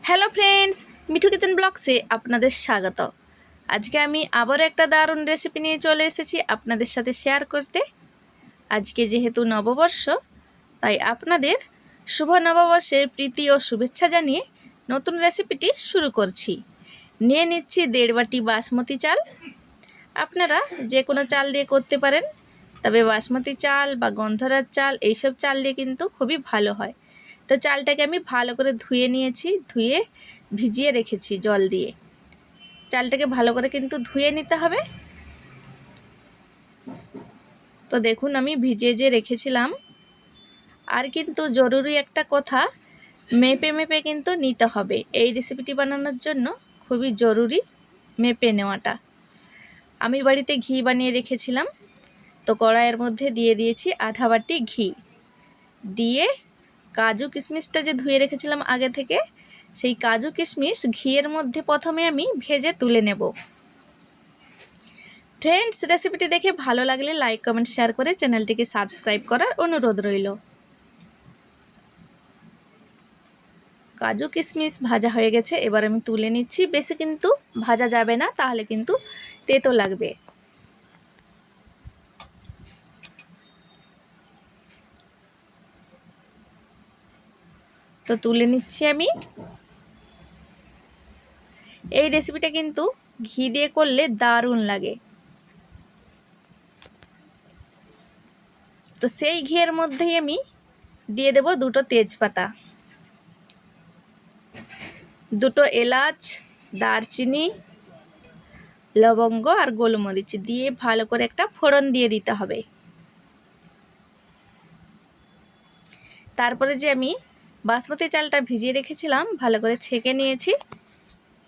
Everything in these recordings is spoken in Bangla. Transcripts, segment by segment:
হ্যালো ফ্রেন্ডস, মিঠু কিচেন ব্লগসে আপনাদের স্বাগত। আজকে আমি আবারও একটা দারুণ রেসিপি নিয়ে চলে এসেছি আপনাদের সাথে শেয়ার করতে। আজকে যেহেতু নববর্ষ, তাই আপনাদের শুভ নববর্ষের প্রীতি ও শুভেচ্ছা জানিয়ে নতুন রেসিপিটি শুরু করছি। নিয়ে নিচ্ছি 1.5 বাটি বাসমতি চাল। আপনারা যে কোনো চাল দিয়ে করতে পারেন, তবে বাসমতি চাল বা গন্ধরাজ চাল এইসব চাল দিয়ে কিন্তু খুবই ভালো হয়। তো চালটাকে আমি ভালো করে ধুয়ে নিয়েছি, ধুয়ে ভিজিয়ে রেখেছি জল দিয়ে। চালটাকে ভালো করে কিন্তু ধুয়ে নিতে হবে। তো দেখুন আমি ভিজিয়ে যে রেখেছিলাম। আর কিন্তু জরুরি একটা কথা, মেপে মেপে কিন্তু নিতে হবে। এই রেসিপিটি বানানোর জন্য খুবই জরুরি মেপে নেওয়াটা। আমি বাড়িতে ঘি বানিয়ে রেখেছিলাম, তো কড়াইয়ের মধ্যে দিয়ে দিয়েছি আধা বাটি ঘি। দিয়ে কাজু কিশমিশটা যে ধুয়ে রেখেছিলাম আগে থেকে, সেই কাজু কিশমিশ ঘিয়ের মধ্যে প্রথমে আমি ভেজে তুলে নেব। ফ্রেন্ডস, রেসিপিটি দেখে ভালো লাগলে লাইক কমেন্ট শেয়ার করে চ্যানেলটিকে সাবস্ক্রাইব করার অনুরোধ রইল। কাজু কিশমিশ ভাজা হয়ে গেছে, এবার আমি তুলে নিচ্ছি। বেশি কিন্তু ভাজা যাবে না, তাহলে কিন্তু তেতো লাগবে। তো তুলে নিচ্ছি আমি। এই রেসিপিটা কিন্তু ঘি দিয়ে করলে দারুণ লাগে। তো সেই ঘিয়ের মধ্যেই আমি দিয়ে দেব 2টো তেজপাতা, 2টো এলাচ, দারচিনি, লবঙ্গ আর গোলমরিচ দিয়ে ভালো করে একটা ফোড়ন দিয়ে দিতে হবে। তারপরে যে আমি বাসমতি চালটা ভিজিয়ে রেখেছিলাম, ভালো করে ছেঁকে নিয়েছি।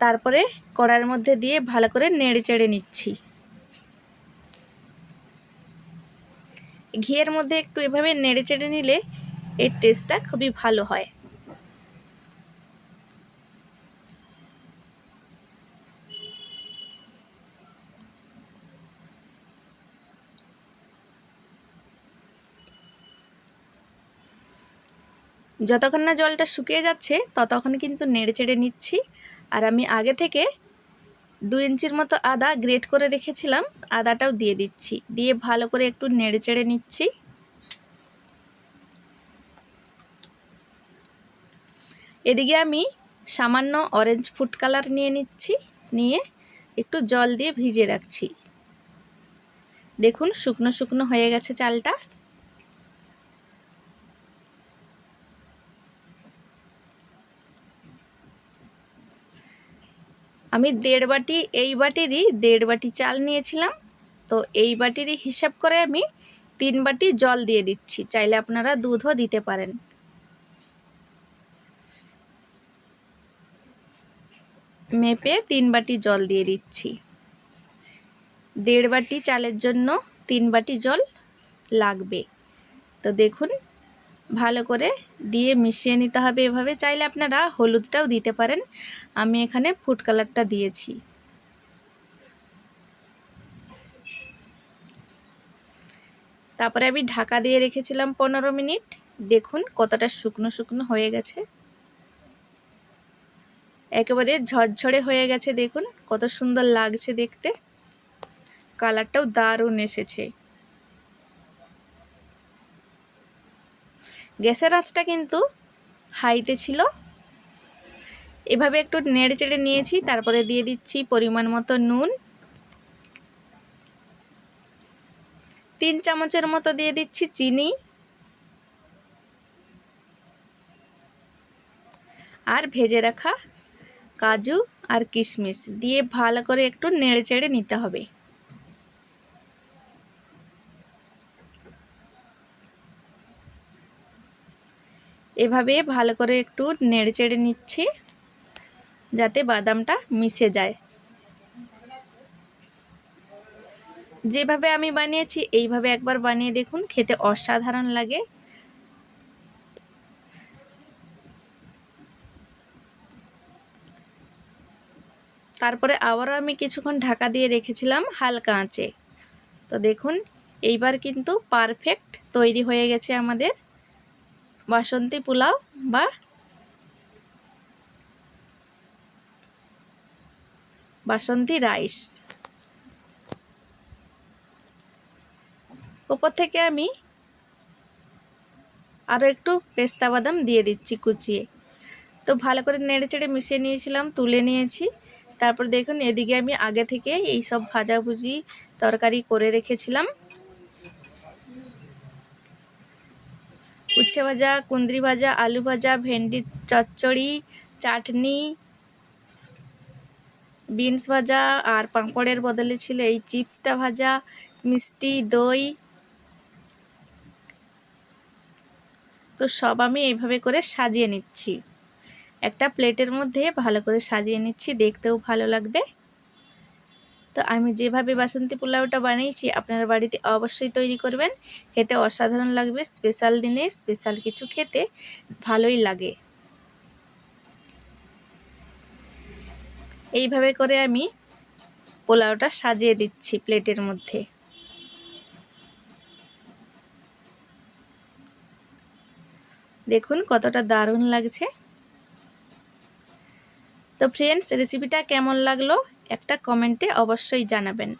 তারপরে কড়াইয়ের মধ্যে দিয়ে ভালো করে নেড়ে চেড়ে নিচ্ছি। ঘিয়ের মধ্যে একটু এভাবে নেড়ে চেড়ে নিলে এর টেস্টটা খুবই ভালো হয়। যতক্ষণ না জলটা শুকিয়ে যাচ্ছে ততক্ষণ কিন্তু নেড়ে চেড়ে নিচ্ছি। আর আমি আগে থেকে 2 ইঞ্চির মতো আদা গ্রেট করে রেখেছিলাম, আদাটাও দিয়ে দিচ্ছি। দিয়ে ভালো করে একটু নেড়ে চেড়ে নিচ্ছি। এদিকে আমি সামান্য অরেঞ্জ ফুড কালার নিয়ে নিচ্ছি, নিয়ে একটু জল দিয়ে ভিজিয়ে রাখছি। দেখুন শুকনো শুকনো হয়ে গেছে চালটা। আমি 1.5 বাটি, এই বাটিরই 1.5 বাটি চাল নিয়েছিলাম। তো এই বাটিরই হিসাব করে আমি 3 বাটি জল দিয়ে দিচ্ছি। চাইলে আপনারা দুধও দিতে পারেন। মেপে 3 বাটি জল দিয়ে দিচ্ছি। 1.5 বাটি চালের জন্য 3 বাটি জল লাগবে। তো দেখুন ভালো করে দিয়ে মিশিয়ে নিতে হবে এভাবে। চাইলে আপনারা হলুদটাও দিতে পারেন, আমি এখানে ফুড কালারটা দিয়েছি। তারপরে আমি ঢাকা দিয়ে রেখেছিলাম 15 মিনিট। দেখুন কতটা শুকনো শুকনো হয়ে গেছে, একেবারে ঝরঝরে হয়ে গেছে। দেখুন কত সুন্দর লাগছে দেখতে, কালারটাও দারুণ এসেছে। গ্যাসের আঁচটা কিন্তু হাইতে ছিল। এভাবে একটু নেড়ে চেড়ে নিয়েছি। তারপরে দিয়ে দিচ্ছি পরিমাণ মতো নুন, 3 চামচের মতো দিয়ে দিচ্ছি চিনি, আর ভেজে রাখা কাজু আর কিশমিশ দিয়ে ভালো করে একটু নেড়ে চেড়ে নিতে হবে। এভাবে ভালো করে একটু নেড়ে চেড়ে নিচ্ছি যাতে বাদামটা মিশে যায়। যেভাবে আমি বানিয়েছি এইভাবে একবার বানিয়ে দেখুন, খেতে অসাধারণ লাগে। তারপরে আবারও আমি কিছুক্ষণ ঢাকা দিয়ে রেখেছিলাম হালকা আঁচে। তো দেখুন এইবার কিন্তু পারফেক্ট তৈরি হয়ে গেছে আমাদের বাসন্তী পোলাও বা বাসন্তী রাইস। ওপর থেকে আমি আরও একটু পেস্তা বাদাম দিয়ে দিচ্ছি কুচিয়ে। তো ভালো করে নেড়ে চেড়ে মিশিয়ে নিয়েছিলাম, তুলে নিয়েছি। তারপর দেখুন এদিকে আমি আগে থেকে এই সব ভাজাভুজি তরকারি করে রেখেছিলাম। উচ্ছে ভাজা, কুঁদরি ভাজা, আলু ভাজা, ভেন্ডির চচ্চড়ি, চাটনি, বিনস ভাজা, আর পাঁপড়ের বদলে ছিল এই চিপসটা ভাজা, মিষ্টি দই। তো সব আমি এইভাবে করে সাজিয়ে নিচ্ছি, একটা প্লেটের মধ্যে ভালো করে সাজিয়ে নিচ্ছি, দেখতেও ভালো লাগবে। তো আমি যেভাবে বাসন্তী পোলাওটা বানিয়েছি আপনারা বাড়িতে অবশ্যই তৈরি করবেন, খেতে অসাধারণ লাগবে। স্পেশাল দিনে স্পেশাল কিছু খেতে ভালোই লাগে। এইভাবে করে আমি পোলাওটা সাজিয়ে দিচ্ছি প্লেটের মধ্যে। দেখুন কতটা দারুণ লাগছে। তো ফ্রেন্ডস, রেসিপিটা কেমন লাগলো একটা কমেন্টে অবশ্যই জানাবেন।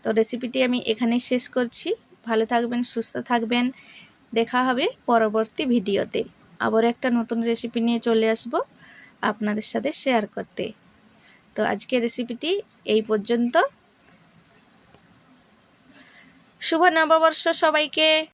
তো রেসিপিটি আমি এখানেই শেষ করছি। ভালো থাকবেন, সুস্থ থাকবেন। দেখা হবে পরবর্তী ভিডিওতে। আবার একটা নতুন রেসিপি নিয়ে চলে আসব আপনাদের সাথে শেয়ার করতে। তো আজকের রেসিপিটি এই পর্যন্ত। শুভ নববর্ষ সবাইকে।